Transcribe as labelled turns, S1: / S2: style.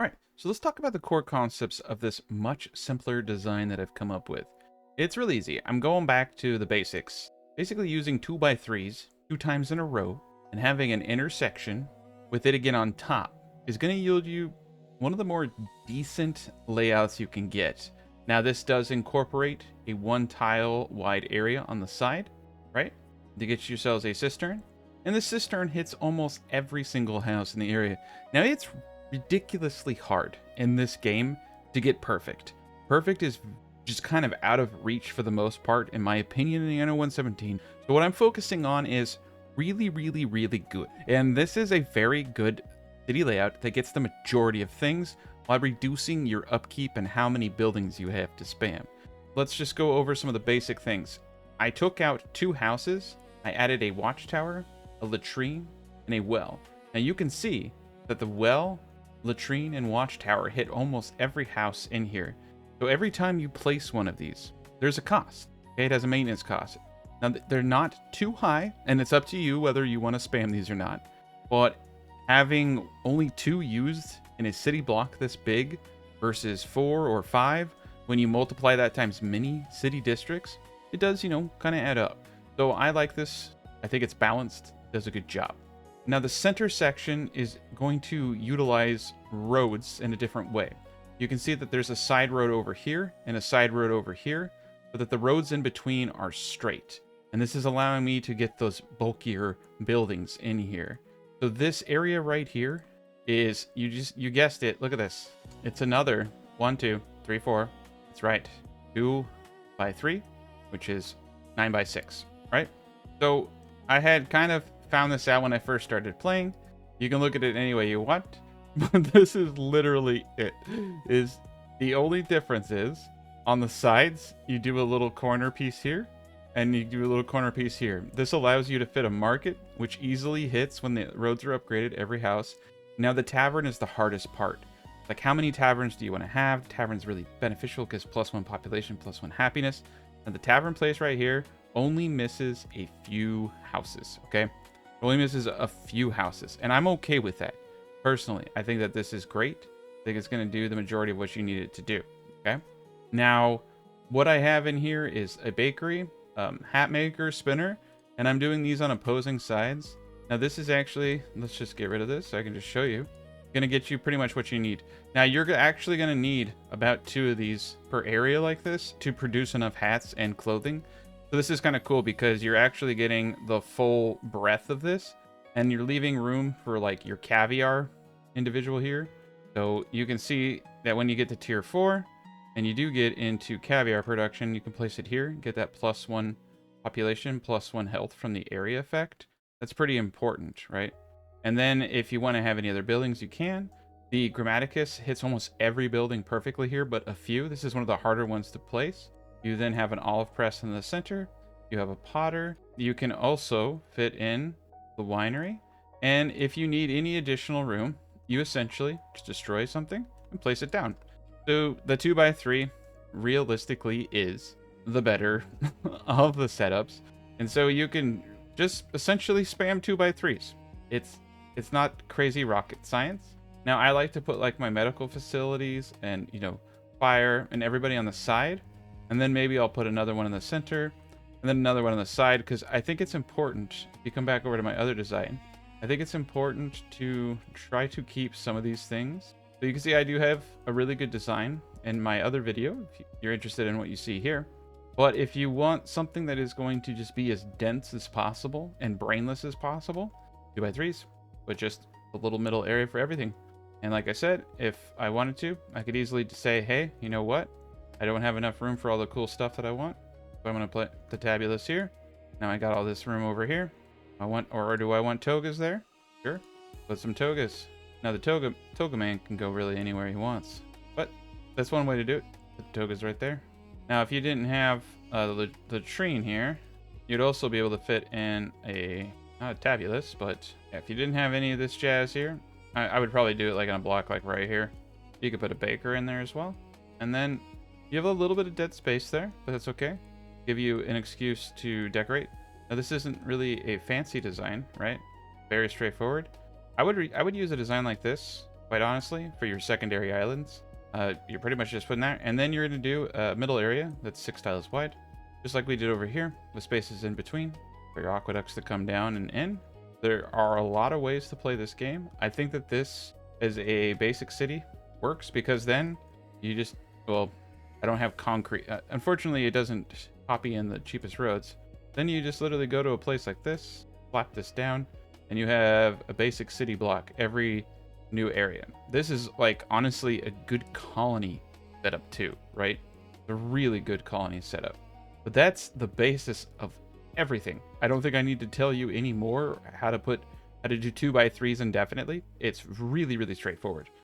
S1: All right, so let's talk about the core concepts of this much simpler design that I've come up with. It's really easy. I'm going back to the basics, basically using 2x3s 2 times in a row and having an intersection with it again on top is going to yield you one of the more decent layouts you can get. Now, this does incorporate a 1 tile wide area on the side, right? To get yourselves a cistern. And the cistern hits almost every single house in the area. Now, it's ridiculously hard in this game to get perfect. Perfect is just kind of out of reach for the most part, in my opinion, in the Anno 117. So what I'm focusing on is really, really, really good. And this is a very good city layout that gets the majority of things while reducing your upkeep and how many buildings you have to spam. Let's just go over some of the basic things. I took out 2 houses. I added a watchtower, a latrine, and a well. Now you can see that the well, latrine, and watchtower hit almost every house in here. So every time you place one of these, there's a cost. Okay, it has a maintenance cost. Now they're not too high, and it's up to you whether you want to spam these or not. But having only 2 used in a city block this big versus 4 or 5, when you multiply that times many city districts, it does, kind of add up. So I like this. I think it's balanced, does a good job. Now the center section is going to utilize roads in a different way. You can see that there's a side road over here and a side road over here, but that the roads in between are straight. And this is allowing me to get those bulkier buildings in here. So this area right here is, you guessed it, look at this. It's another 1, 2, 3, 4. That's right, 2x3, which is 9x6, right? So I had kind of found this out when I first started playing. You can look at it any way you want, but this is literally it. Is the only difference is on the sides you do a little corner piece here and you do a little corner piece here. This allows you to fit a market, which easily hits when the roads are upgraded every house. Now the tavern is the hardest part. Like, how many taverns do you want to have? Tavern's really beneficial because +1 population, +1 happiness. And the tavern place right here only misses a few houses, okay? It only misses a few houses, and I'm okay with that. Personally, I think that this is great. I think it's going to do the majority of what you need it to do, okay? Now, what I have in here is a bakery, hat maker, spinner, and I'm doing these on opposing sides. Now, this is actually, let's just get rid of this so I can just show you. Going to get you pretty much what you need. Now, you're actually going to need about 2 of these per area like this to produce enough hats and clothing. So this is kind of cool because you're actually getting the full breadth of this, and you're leaving room for like your caviar individual here. So you can see that when you get to tier 4 and you do get into caviar production, you can place it here, get that +1 population, +1 health from the area effect. That's pretty important, right? And then if you want to have any other buildings, you can. The Grammaticus hits almost every building perfectly here, but a few. This is one of the harder ones to place. You then have an olive press in the center. You have a potter. You can also fit in the winery. And if you need any additional room, you essentially just destroy something and place it down. So the 2x3 realistically is the better of the setups. And so you can just essentially spam 2x3s. It's not crazy rocket science. Now, I like to put like my medical facilities and, fire and everybody on the side. And then maybe I'll put another one in the center and then another one on the side, because I think it's important. If you come back over to my other design, I think it's important to try to keep some of these things. So you can see I do have a really good design in my other video, if you're interested in what you see here. But if you want something that is going to just be as dense as possible and brainless as possible, 2x3s, but just a little middle area for everything. And like I said, if I wanted to, I could easily say, hey, you know what? I don't have enough room for all the cool stuff that I want. So I'm going to put the tabulus here. Now I got all this room over here. Or do I want togas there? Sure. Put some togas. Now the toga man can go really anywhere he wants. But that's one way to do it. Put the togas right there. Now if you didn't have the latrine here, you'd also be able to fit in not a tabulus, but if you didn't have any of this jazz here, I would probably do it like on a block like right here. You could put a baker in there as well. And then you have a little bit of dead space there, but that's okay. Give you an excuse to decorate. Now this isn't really a fancy design, right? Very straightforward. I would use a design like this quite honestly, for your secondary islands. You're pretty much just putting that, and then you're going to do a middle area that's 6 tiles wide, just like we did over here, with spaces in between for your aqueducts to come down and in. There are a lot of ways to play this game. I think that this as a basic city works because then you just, well, I don't have concrete. Unfortunately, it doesn't copy in the cheapest roads. Then you just literally go to a place like this, flap this down, and you have a basic city block every new area. This is like honestly a good colony setup too, right? A really good colony setup. But that's the basis of everything. I don't think I need to tell you any more how to do 2x3s indefinitely. It's really, really straightforward.